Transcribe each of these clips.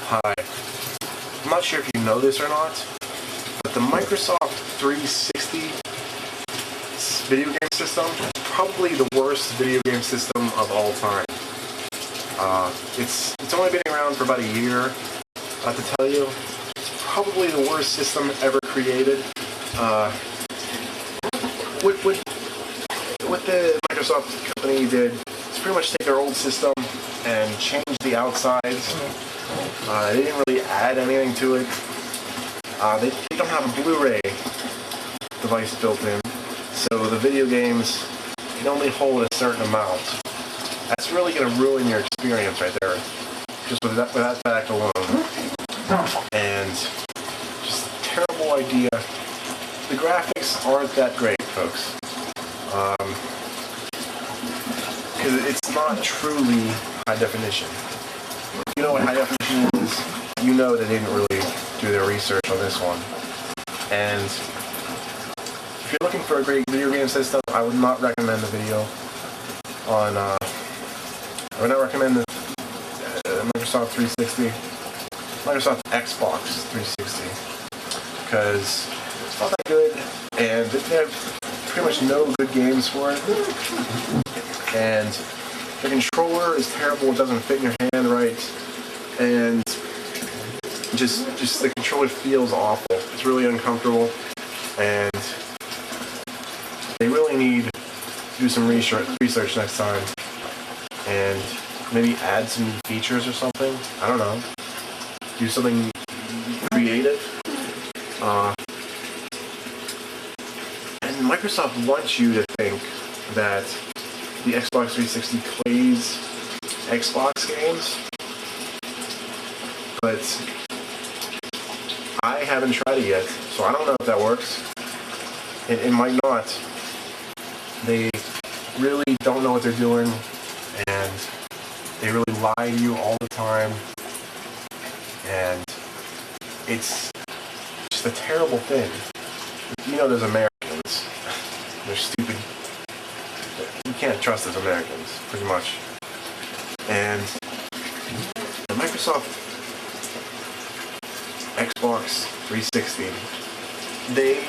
Hi. I'm not sure if you know this or not, but the Microsoft 360 video game system is probably the worst video game system of all time. It's only been around for about a year. I have to tell you, it's probably the worst system ever created. What the Microsoft company did is pretty much take their old system and change the outsides. They didn't really add anything to it. They don't have a Blu-ray device built in, so the video games can only hold a certain amount. That's really going to ruin your experience right there, just with that fact alone. And just a terrible idea. The graphics aren't that great, folks. Because it's not truly high definition. If you know what high definition is, you know they didn't really do their research on this one. And if you're looking for a great video game system, I would not recommend the video on, I would not recommend the Microsoft 360, Microsoft Xbox 360, because it's not that good, and they have pretty much no good games for it. And the controller is terrible, it doesn't fit in your hand right, and just the controller feels awful. It's really uncomfortable, and they really need to do some research next time, and maybe add some new features or something. I don't know. Do something creative. And Microsoft wants you to think that the Xbox 360 plays Xbox games, but I haven't tried it yet, so I don't know if that works. It might not. They really don't know what they're doing, and they really lie to you all the time, and it's just a terrible thing. You know, there's Americans. They're stupid. You can't trust those Americans, pretty much. And the Microsoft Xbox 360, they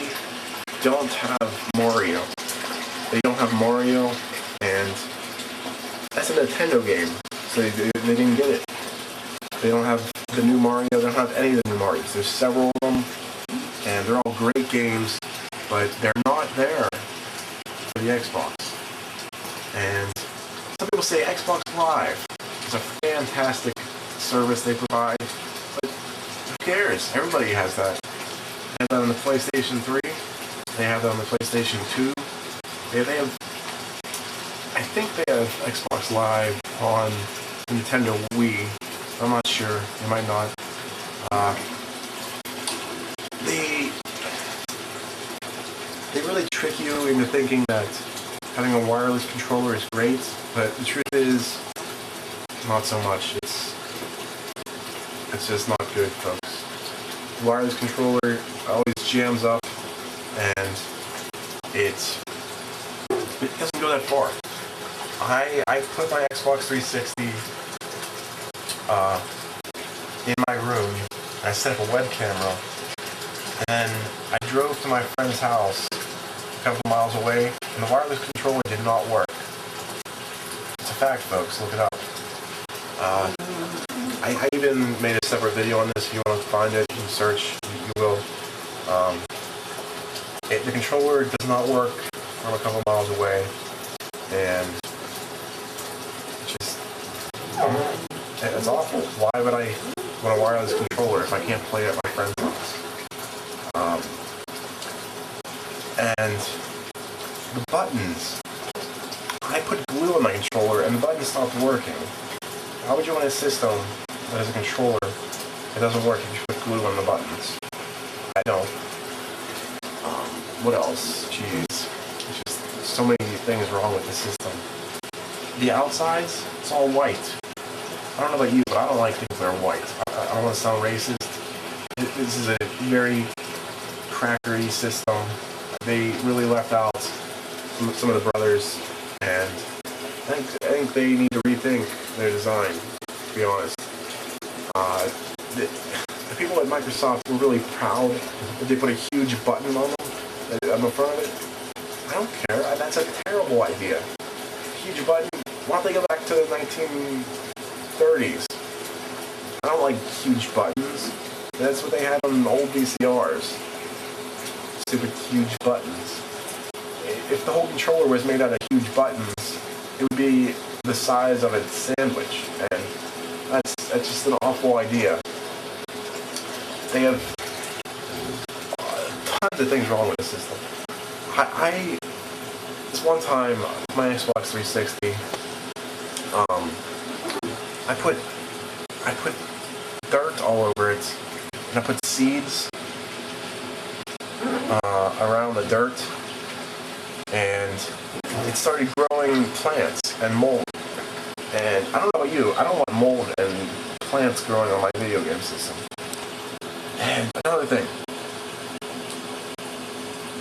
don't have Mario. They don't have Mario, and that's a Nintendo game, so they didn't get it. They don't have the new Mario, they don't have any of the new Marios. There's several of them, and they're all great games, but they're not there for the Xbox. And some people say Xbox Live is a fantastic service they provide, but who cares? Everybody has that. They have that on the PlayStation 3, they have that on the PlayStation 2, they have, I think they have Xbox Live on the Nintendo Wii. I'm not sure. They might not. They really trick you into thinking that having a wireless controller is great, but the truth is, not so much. It's just not good, folks. The wireless controller always jams up, and it doesn't go that far. I put my Xbox 360 in my room, and I set up a web camera, and then I drove to my friend's house a couple miles away, and the wireless controller did not work. It's a fact, folks. Look it up. I even made a separate video on this. If you want to find it, you can search, you will. The controller does not work from a couple miles away, and it's awful. Why would I want a wireless controller if I can't play at my friend's house? And the buttons. I put glue on my controller and the button stopped working. How would you want a system that has a controller that doesn't work if you put glue on the buttons? I don't. What else? Jeez. There's just so many things wrong with the system. The outsides, it's all white. I don't know about you, but I don't like things that are white. I don't want to sound racist. This is a very crackery system. They really left out some of the brothers, and I think they need to rethink their design, to be honest. the people at Microsoft were really proud that they put a huge button on them, on the front of it. I don't care. That's a terrible idea. Huge button. Why don't they go back to the 1930s? I don't like huge buttons. That's what they had on old VCRs. Stupid huge buttons. If the whole controller was made out of huge buttons, it would be the size of a sandwich, and that's just an awful idea. They have tons of things wrong with the system. This one time, my Xbox 360, I put dirt all over it, and I put seeds around the dirt, and it started growing plants and mold. And I don't know about you, I don't want mold and plants growing on my video game system. And another thing,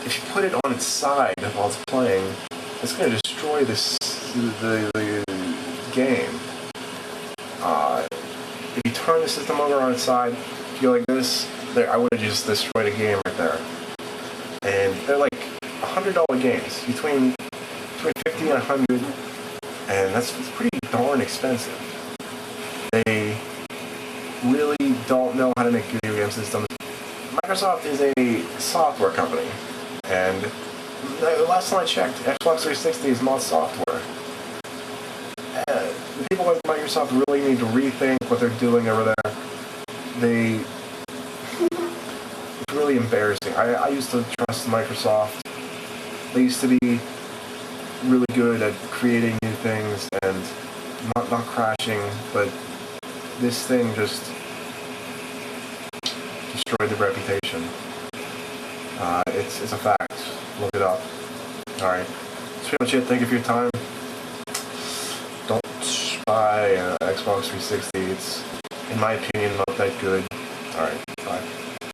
if you put it on its side while it's playing, it's going to destroy the game. If you turn the system over on its side, if you go like this, I would have just destroyed a game right there. And they're like $100 games, between 50 and 100, and that's pretty darn expensive. They really don't know how to make video game systems. Microsoft is a software company, and the last time I checked, Xbox 360 is not software. The people at Microsoft really need to rethink what they're doing over there. It's really embarrassing. I used to trust Microsoft. They used to be really good at creating new things and not crashing, but this thing just destroyed the reputation. It's a fact. Look it up. Alright. That's pretty much it. Thank you for your time. Don't buy an Xbox 360. It's, in my opinion, not that good. Alright.